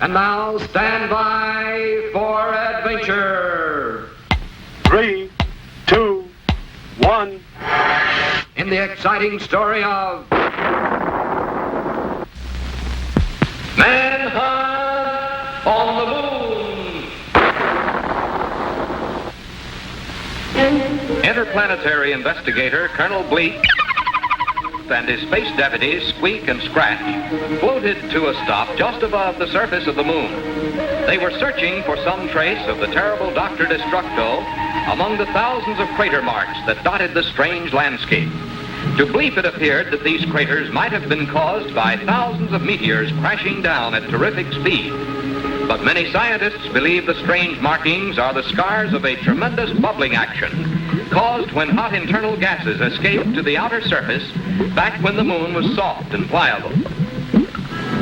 And now stand by for adventure. 3, 2, 1. In the exciting story of Manhunt on the Moon. Interplanetary investigator Colonel Bleep and his space deputies, Squeak and Scratch, floated to a stop just above the surface of the moon. They were searching for some trace of the terrible Dr. Destructo among the thousands of crater marks that dotted the strange landscape. To Bleep, it appeared that these craters might have been caused by thousands of meteors crashing down at terrific speed. But many scientists believe the strange markings are the scars of a tremendous bubbling action caused when hot internal gases escaped to the outer surface back when the moon was soft and pliable.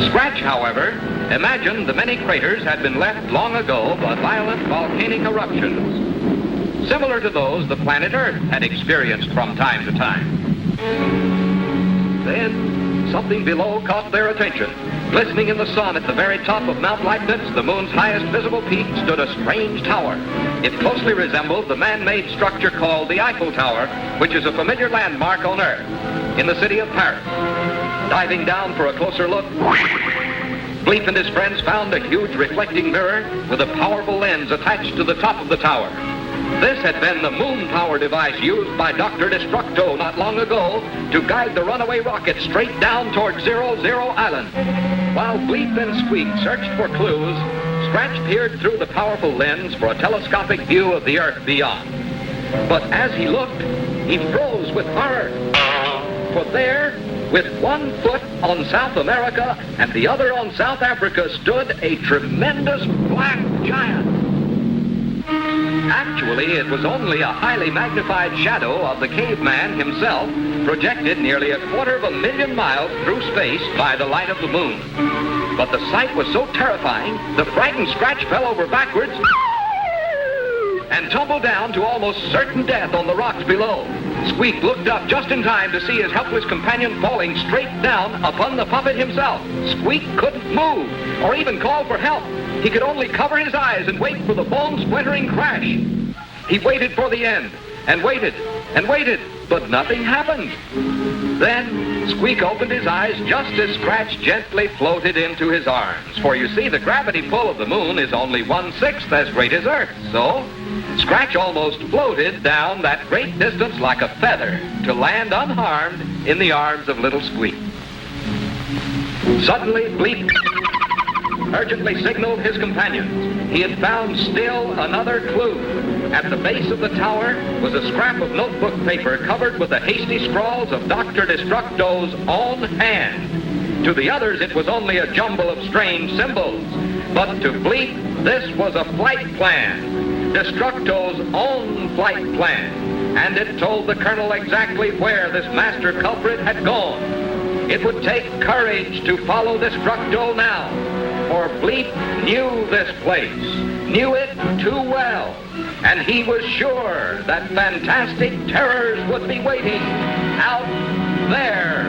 Scratch, however, imagined the many craters had been left long ago by violent volcanic eruptions, similar to those the planet Earth had experienced from time to time. Then something below caught their attention. Glistening in the sun at the very top of Mount Leibniz, the moon's highest visible peak, stood a strange tower. It closely resembled the man-made structure called the Eiffel Tower, which is a familiar landmark on Earth, in the city of Paris. Diving down for a closer look, Bleep and his friends found a huge reflecting mirror with a powerful lens attached to the top of the tower. This had been the moon power device used by Dr. Destructo not long ago to guide the runaway rocket straight down toward 00 Island. While Bleep and Squeak searched for clues, Scratch peered through the powerful lens for a telescopic view of the Earth beyond. But as he looked, he froze with horror. For there, with one foot on South America and the other on South Africa, stood a tremendous black giant. Actually, it was only a highly magnified shadow of the caveman himself, projected nearly 250,000 miles through space by the light of the moon. But the sight was so terrifying, the frightened Scratch fell over backwards and tumbled down to almost certain death on the rocks below. Squeak looked up just in time to see his helpless companion falling straight down upon the puppet himself. Squeak couldn't move or even call for help. He could only cover his eyes and wait for the bone-splintering crash. He waited for the end, and waited, but nothing happened. Then Squeak opened his eyes just as Scratch gently floated into his arms. For you see, the gravity pull of the moon is only 1/6 as great as Earth. So Scratch almost floated down that great distance like a feather to land unharmed in the arms of little Squeak. Suddenly, Bleep urgently signaled his companions. He had found still another clue. At the base of the tower was a scrap of notebook paper covered with the hasty scrawls of Dr. Destructo's own hand. To the others, it was only a jumble of strange symbols. But to Bleep, this was a flight plan, Destructo's own flight plan. And it told the Colonel exactly where this master culprit had gone. It would take courage to follow Destructo now. For Bleep knew this place, knew it too well, and he was sure that fantastic terrors would be waiting out there.